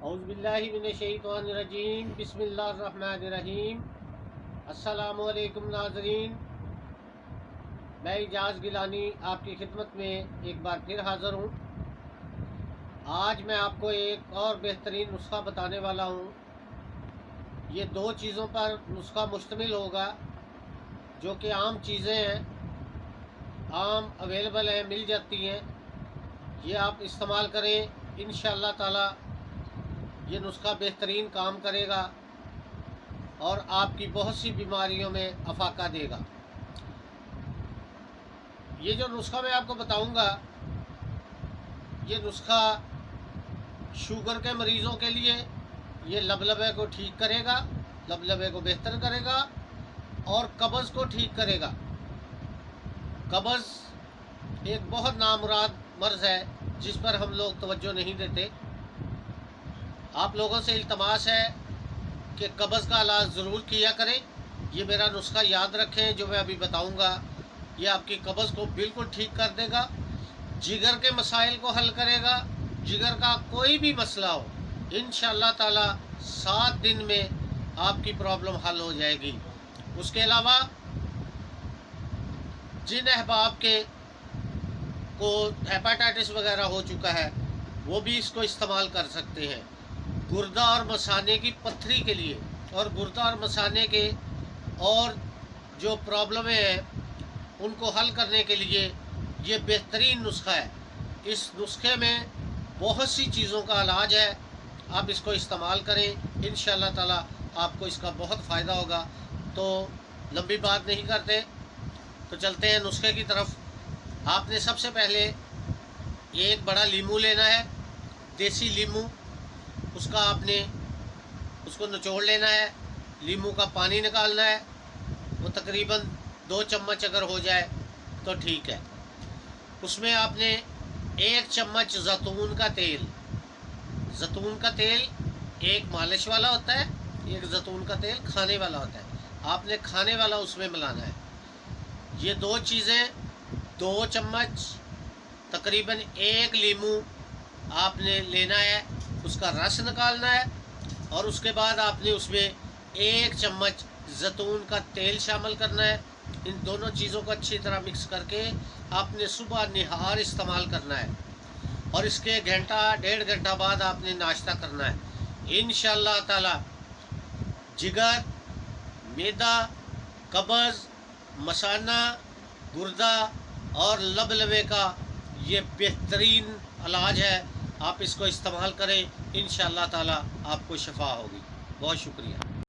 اعوذ باللہ من الشیطان الرجیم بسم اللہ الرحمن الرحیم۔ السلام علیکم ناظرین، میں اعجاز گیلانی آپ کی خدمت میں ایک بار پھر حاضر ہوں۔ آج میں آپ کو ایک اور بہترین نسخہ بتانے والا ہوں۔ یہ دو چیزوں پر نسخہ مشتمل ہوگا جو کہ عام چیزیں ہیں، عام اویلیبل ہیں، مل جاتی ہیں۔ یہ آپ استعمال کریں، انشاءاللہ تعالی یہ نسخہ بہترین کام کرے گا اور آپ کی بہت سی بیماریوں میں افاقہ دے گا۔ یہ جو نسخہ میں آپ کو بتاؤں گا، یہ نسخہ شوگر کے مریضوں کے لیے یہ لبلبے کو ٹھیک کرے گا، لبلبے کو بہتر کرے گا اور قبض کو ٹھیک کرے گا۔ قبض ایک بہت نامراد مرض ہے جس پر ہم لوگ توجہ نہیں دیتے۔ آپ لوگوں سے التماس ہے کہ قبض کا علاج ضرور کیا کریں۔ یہ میرا نسخہ یاد رکھیں جو میں ابھی بتاؤں گا، یہ آپ کی قبض کو بالکل ٹھیک کر دے گا، جگر کے مسائل کو حل کرے گا۔ جگر کا کوئی بھی مسئلہ ہو، انشاءاللہ تعالی 7 دن میں آپ کی پرابلم حل ہو جائے گی۔ اس کے علاوہ جن احباب کے کو ہیپاٹائٹس وغیرہ ہو چکا ہے وہ بھی اس کو استعمال کر سکتے ہیں۔ گردہ اور مثانے کی پتھری کے لیے اور گردہ اور مثانے کے اور جو پرابلمیں ہیں ان کو حل کرنے کے لیے یہ بہترین نسخہ ہے۔ اس نسخے میں بہت سی چیزوں کا علاج ہے، آپ اس کو استعمال کریں، انشاءاللہ تعالی آپ کو اس کا بہت فائدہ ہوگا۔ تو لمبی بات نہیں کرتے تو چلتے ہیں نسخے کی طرف۔ آپ نے سب سے پہلے ایک بڑا لیمو لینا ہے، دیسی لیمو۔ اس کا آپ نے اس کو نچوڑ لینا ہے، لیمو کا پانی نکالنا ہے، وہ تقریباً 2 چمچ اگر ہو جائے تو ٹھیک ہے۔ اس میں آپ نے 1 چمچ زیتون کا تیل، زیتون کا تیل ایک مالش والا ہوتا ہے، ایک زیتون کا تیل کھانے والا ہوتا ہے، آپ نے کھانے والا اس میں ملانا ہے۔ یہ 2 چیزیں 2 چمچ تقریباً 1 لیمو آپ نے لینا ہے، اس کا رس نکالنا ہے اور اس کے بعد آپ نے اس میں 1 چمچ زیتون کا تیل شامل کرنا ہے۔ ان دونوں چیزوں کو اچھی طرح مکس کر کے آپ نے صبح نہار استعمال کرنا ہے اور اس کے گھنٹہ 1.5 گھنٹہ بعد آپ نے ناشتہ کرنا ہے۔ انشاءاللہ تعالی جگر، معدہ، قبض، مثانہ، گردہ اور لبلبے کا یہ بہترین علاج ہے۔ آپ اس کو استعمال کریں، انشاءاللہ تعالی آپ کو شفا ہوگی۔ بہت شکریہ۔